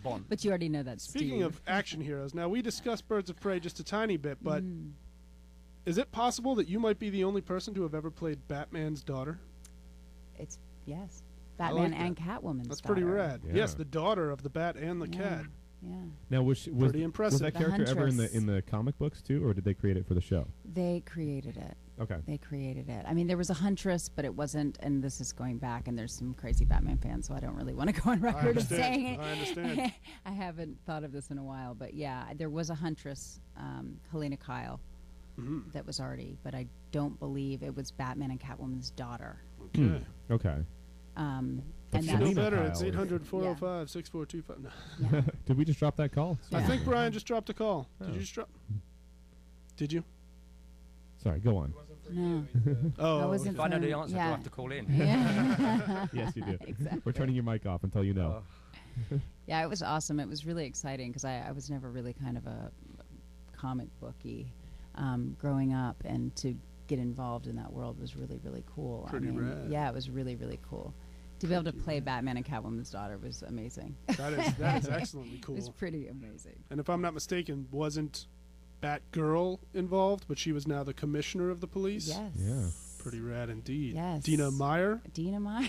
Bond. But you already know that. Speaking Steve. of action heroes, now we discussed Birds of Prey just a tiny bit, but is it possible that you might be the only person to have ever played Batman's daughter? It's yes, Batman like and Catwoman's That's daughter. pretty rad. Yeah. Yes, the daughter of the Bat and the cat. Yeah. Now, was Pretty impressive. that The character ever in Huntress. the comic books too, or did they create it for the show? They created it. Okay. They created it. I mean, there was a Huntress, but it wasn't. And this is going back, and there's some crazy Batman fans, so I don't really want to go on record of saying it. I understand. I haven't thought of this in a while, but yeah, there was a Huntress, Helena Kyle, that was already, but I don't believe it was Batman and Catwoman's daughter. Okay. Okay. And That's You know Selena better. Kyle It's is- 800-405-6425. No. yeah. Did we just drop that call? I Yeah. think Brian just dropped a call. Oh. Did you just drop? Did you? Sorry, go on. No. Oh, I wasn't If I know the for- answer, do I have to call in? Yeah. Yes, you do. Exactly. We're turning your mic off until you know. Yeah, it was awesome. It was really exciting because I was never really kind of a comic booky growing up, and to get involved in that world was really, really cool. Pretty rad. Yeah, it was really, really cool. To be able to play Batman and Catwoman's daughter was amazing. that is excellently cool. It was pretty amazing. And if I'm not mistaken, wasn't Batgirl involved, but she was now the commissioner of the police? Yes. Yeah. Pretty rad indeed. Yes. Dina Meyer Dina Meyer.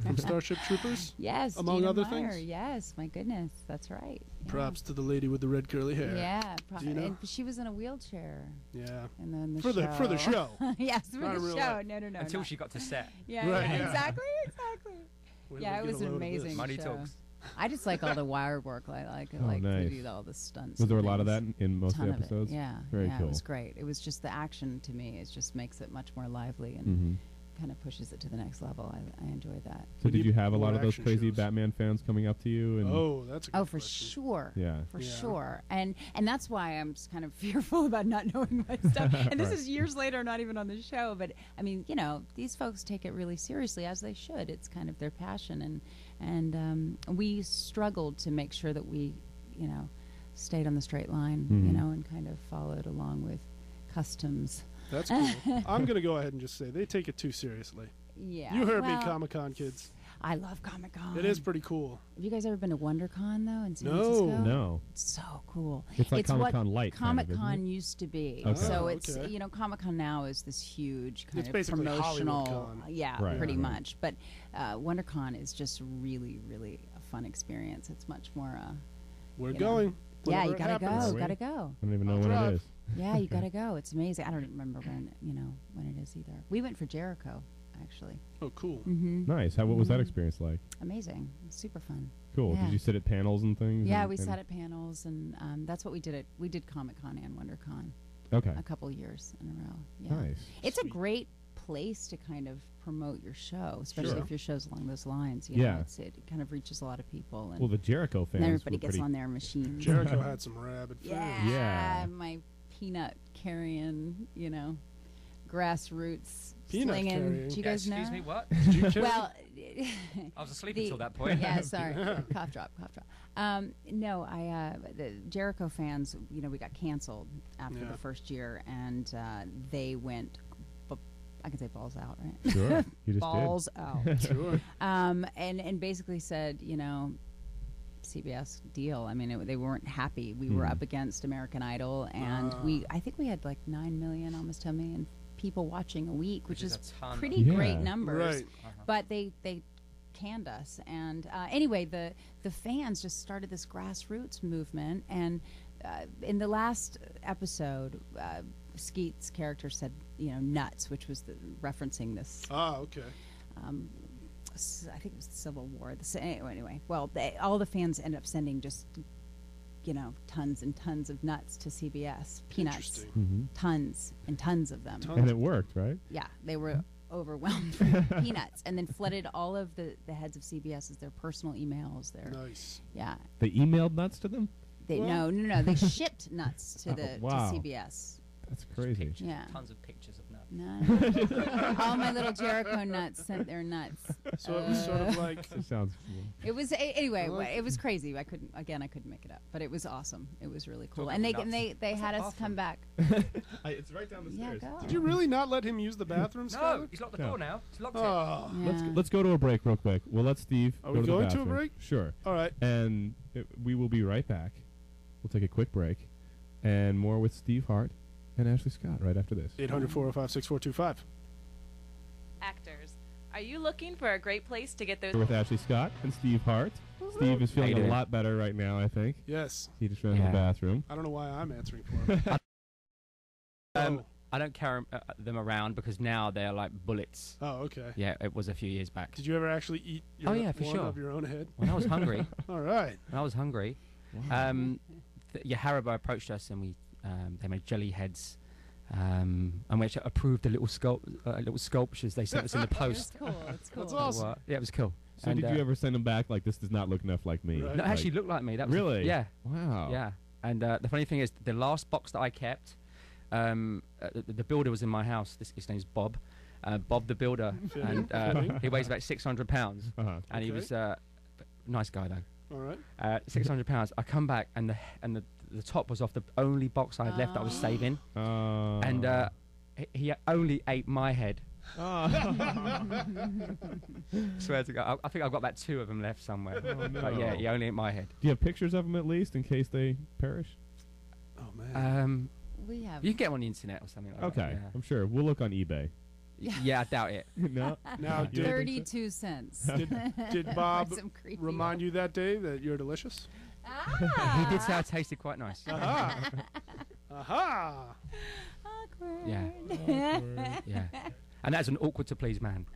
from Starship Troopers? Yes. Among Dina other Meyer. things? Yes, my goodness. That's right. Yeah. Props to the lady with the red curly hair. Yeah. Dina? And she was in a wheelchair. Yeah. And then the For show. the show. Yes, for Not in the real show. life. No. Until not- she got to set. Yeah, Right, yeah, yeah. exactly. Wait, Yeah, we'll it get was a an load of this. amazing Money show. talks. I just like all the wire work. I like nice. to do all the stunts. Was there a and lot of that things. in most of Ton the of it. episodes? Yeah, Very yeah, cool. it was great. It was just the action to me. It just makes it much more lively and Mm-hmm. kind of pushes it to the next level. I enjoyed that. So We did need you have a more lot of those action crazy shows. Batman fans coming up to you? And Oh, that's a good Oh, for question. sure. Yeah. For Yeah. sure. And that's why I'm just kind of fearful about not knowing my stuff. And this Right. is years later, not even on the show. But, I mean, you know, these folks take it really seriously, as they should. It's kind of their passion. And we struggled to make sure that we, you know, stayed on the straight line, you Mhm. know, and kind of followed along with customs. That's cool. I'm going to go ahead and just say they take it too seriously. Yeah. You heard me, well, Comic-Con kids. I love Comic-Con. It is pretty cool. Have you guys ever been to WonderCon, though, in San No. Francisco? No. It's so cool. It's like what Comic-Con light kind of, isn't Comic-Con it? used to be. Okay. So Oh, it's, okay. you know, Comic-Con now is this huge kind It's of basically promotional. HollywoodCon. Yeah, Right, pretty right. much. But WonderCon is just really, really a fun experience. It's much more. We're You know. going. Yeah, whenever you it gotta happens. go. Gotta go. I don't even know I'll when drive. it is. Yeah, you gotta go. It's amazing. I don't remember when, you know, when it is either. We went for Jericho, actually. Oh, cool. Mm-hmm. Nice. What was that Mhm. experience like? Amazing. Super fun. Cool. Yeah. Did you sit at panels and things? Yeah, and- we and- sat at panels, and that's what we did. We did Comic-Con and WonderCon Okay. a couple years in a row. Yeah. Nice. It's a Sweet. great place to kind of promote your show, especially Sure. if your show's along those lines. You Yeah. know, it kind of reaches a lot of people, and, Well, the Jericho fans and everybody were gets pretty on their machines. Jericho had some rabid fans. Yeah, Yeah. my peanut carrying, you know, grassroots Peanut slinging. carrying? Do you guys know? Excuse me, what? Did you carry- Well, I was asleep the- until that point. Yeah, sorry. Cough drop. No, the Jericho fans, you know, we got canceled after Yeah. the first year, and they went, I can say balls out, right? Sure. You just balls out. Sure. And basically said, you know, CBS deal. I mean, they weren't happy. We were Hmm. up against American Idol, and I think we had like 9 million, almost 10 million people watching a week, which Which is is a ton. pretty Yeah. great numbers. Right. But they canned us, and anyway, the fans just started this grassroots movement, and in the last episode, Skeet's character said, you know, nuts, which was referencing this. Ah, okay. I think it was the Civil War. Anyway, well, all the fans ended up sending just, you know, tons and tons of nuts to CBS. Peanuts, Interesting. Mm-hmm. tons and tons of them. Tons. And it worked, right? Yeah, they were overwhelmed with peanuts, and then flooded all of the heads of CBS as their personal emails. Nice. Yeah, They emailed nuts to them? Well- no. They shipped nuts to Oh, wow. to CBS. That's crazy. Pictures, Yeah. Tons of pictures of nuts. No. All my little Jericho nuts sent their nuts. So it was sort of like It sounds. It was anyway. Well, It was crazy. I couldn't make it up, but it was awesome. It was really cool, Talk and about they had us come back. It's right down the Yeah, stairs. go. Did you really not let him use the bathroom, No, Skyler? he's locked the No. door now. He's locked it. Oh. Yeah. Let's go to a break real quick. We'll let Steve Are go we to the going to a bathroom. break? Sure. All right. And we will be right back. We'll take a quick break, and more with Steve Hart and Ashley Scott right after this. 800-405-6425. Actors, are you looking for a great place to get those? We're with Ashley Scott and Steve Hart. Steve is feeling How you a doing? lot better right now, I think. Yes. He just ran to the Yeah. bathroom. I don't know why I'm answering for him. I don't carry them around because now they're like bullets. Oh, okay. Yeah, it was a few years back. Did you ever actually eat Oh, yeah, for one sure. of your own head? When I was hungry, All right. Haribo approached us and they made jelly heads, and we actually approved the little sculptures they sent us in the post. It's cool. It's cool. That's awesome. Yeah, it was cool. So And, did you ever send him back like, this does not look enough like me? Right. No, it actually looked like me. That was Really? Yeah. Wow. Yeah. And the funny thing is, the last box that I kept, the builder was in my house. His name's Bob. Bob the builder, Fitting, and fitting. he weighs about 600 pounds, Uh-huh. and he Okay. was nice guy though. All right. 600 pounds. I come back and the top was off the only box I had left that I was saving, and he only ate my head. Swear to God, I think I've got about 2 of them left somewhere. Oh, no. But yeah, he only ate my head. Do you have pictures of him at least in case they perish? Oh, man. We have. You can get them on the internet or something like Okay, that. I'm sure. We'll look on eBay. Yeah, I doubt it. No? Now, You don't think so? 32 cents. Did Bob Some creepy remind you that day that you're delicious? Ah. He did say I tasted quite nice. Aha. Aha. Awkward. Yeah. Yeah. And that's an awkward to please man.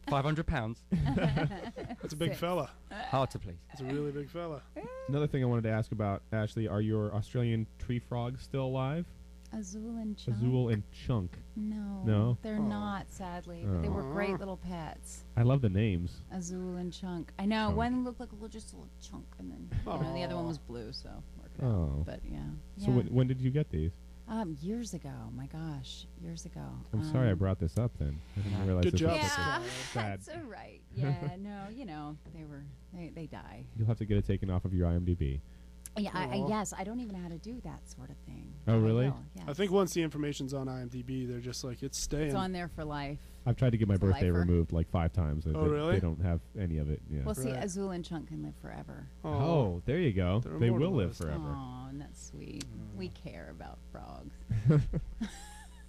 500 pounds, That's a big fella. hard to please. That's a really big fella. Another thing I wanted to ask about, Ashley, are your Australian tree frogs still alive? Azul and Chunk. Azul and Chunk. No. No? They're Oh. not, sadly. But they were Oh. great little pets. I love the names. Azul and Chunk. I know. Chunk. One looked like a little, just a little chunk, and then the other one was blue, so worked out. Oh. But yeah. So when did you get these? Years ago. My gosh, years ago. I'm sorry I brought this up then. I didn't realize Good this job. was Yeah, sad. that's all right. Yeah, no, they die. You'll have to get it taken off of your IMDb. Yeah, Aw. yes, I don't even know how to do that sort of thing. Oh, I really? will, yes. I think once the information's on IMDb, they're just like, it's staying. It's on there for life. I've tried to get my It's a birthday lifer. removed like 5 times. Oh, really? They don't have any of it. Yeah. Well, see, Right. Azul and Chunk can live forever. Oh, there you go. They're They will live immortalized. forever. Oh, and that's sweet. We care about frogs.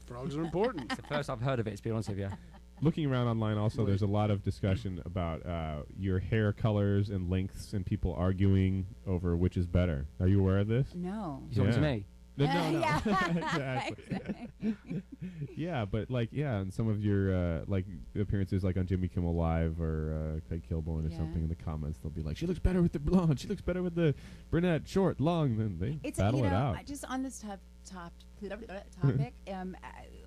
Frogs are important. It's the first I've heard of it, to be honest with you. Looking around online also, Wait. there's a lot of discussion about your hair colors and lengths and people arguing over which is better. Are you aware of this? No. You talking to Yeah. me? No. Yeah. Exactly. Yeah, but and some of your appearances like on Jimmy Kimmel Live or Craig Kilborn or Yeah. something in the comments, they'll be like, she looks better with the blonde, she looks better with the brunette, short, long, and they It's battle it out. I just on this topic,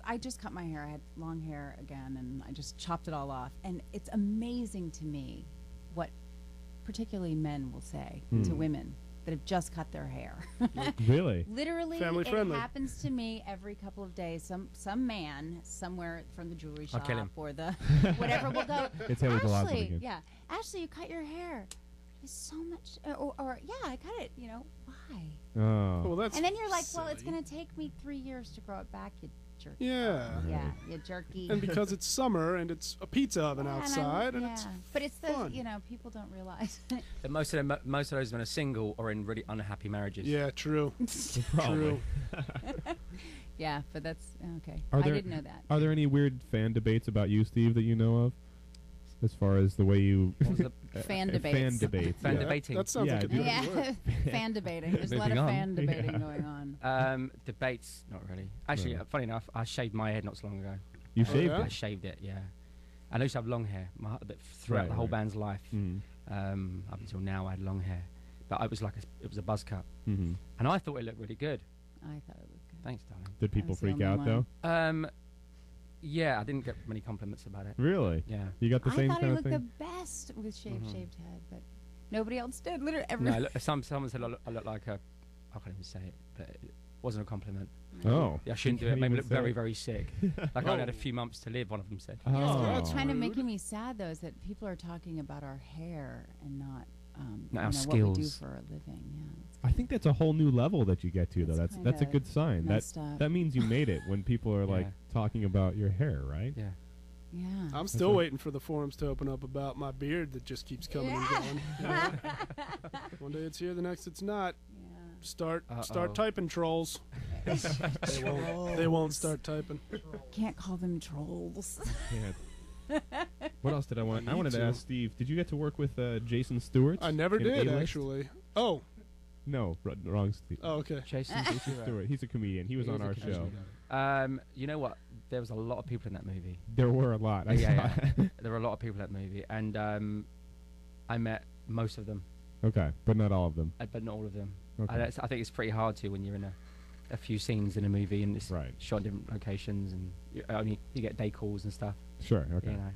I just cut my hair. I had long hair again, and I just chopped it all off. And it's amazing to me what particularly men will say to women that have just cut their hair. Really? Literally, Family it friendly. happens to me every couple of days. Some man somewhere from the jewelry I'll shop kill him. or the whatever will go. It's Haley Galazzo Ashley, again. yeah, Ashley, you cut your hair. There's so much, or yeah, I cut it. Why? Oh. Well, that's And then you're like, well, it's silly. going to take me 3 years to grow it back, you jerky. Yeah. Yeah, you jerky. And because it's summer and it's a pizza oven Yeah, outside and yeah. it's But it's the, fun. people don't realize. That most of those men are single or in really unhappy marriages. yeah, true. Probably. True. Yeah, but that's, okay. Are I there- didn't know that. Are there any weird fan debates about you, Steve, that you know of? As far as the way you... What was the Fan Fan debates. debates. Fan Yeah, debating? That sounds Yeah, like a good Yeah, word. fan debating. There's a lot Moving of on. fan debating Yeah. going on. Debates, not really. Actually, No. funny enough, I shaved my head not so long ago. You Oh, shaved yeah? I it? shaved it, yeah. And I used to have long hair but throughout Right, the whole right. band's life. Mm. Up until now, I had long hair, but it was a buzz cut, Mm-hmm. and I thought it looked really good. I thought it was good. Thanks, darling. Did people was the freak only out, one. though? Yeah, I didn't get many compliments about it. Really? Yeah. You got the I same thought I kind of looked the thing? best with shaved Mhm. head, but nobody else did. Literally, No, someone said I look like a. I can't even say it, but it wasn't a compliment. Oh. Yeah, I shouldn't You do it. can't Made me even look very, say. very sick. Like I only had a few months to live, one of them said. Oh. That's Kind of rude. making me sad though is that people are talking about our hair and not Not our what we do skills. for a living. Yeah, it's I think that's a whole new level that you get to, though. That's That's a kinda good sign. messed up. That means you made it when people are like Yeah. talking about your hair, right? Yeah. yeah. I'm still waiting for the forums to open up about my beard that just keeps coming and going. You know? One day it's here, the next it's not. Start typing, trolls. They won't start typing. Can't call them trolls. Yeah. What else did I want? I wanted to ask Steve. Did you get to work with Jason Stewart? I never in did A-List? actually. Oh, No, wrong Steve. oh, okay. Jason Stewart. He's a comedian. He was on our show. You know what? There was a lot of people in that movie. There were a lot. I Yeah, saw yeah. There were a lot of people in that movie, and I met most of them, Okay, but not all of them. but not all of them. Okay. I think it's pretty hard to when you're in a few scenes in a movie and it's Right. shot in different locations, and you get day calls and stuff. Sure. Okay. You know,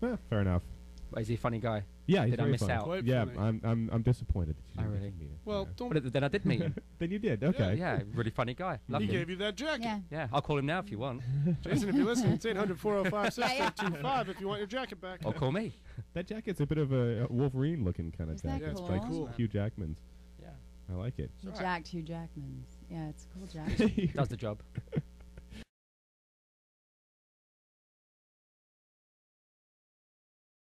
Well, fair enough. but is he a funny guy? Yeah, he's Did I very miss funny. out? Quite Yeah, funny. I'm disappointed that you Oh, didn't get really? to meet him. Well, Yeah. don't. But then I did meet him. Then you did. Okay. Yeah, really funny guy. Love He him. gave you that jacket. Yeah. Yeah, I'll call him now if you want. Jason, if you're listening, it's 800-405-6825 if you want your jacket back. Or call me. That jacket's a bit of a Wolverine looking kind of Is that jacket. Yeah, it's cool? pretty cool. Hugh Jackman's. Yeah, I like it. Hugh Jackman's. Yeah, it's a cool jacket. does the job.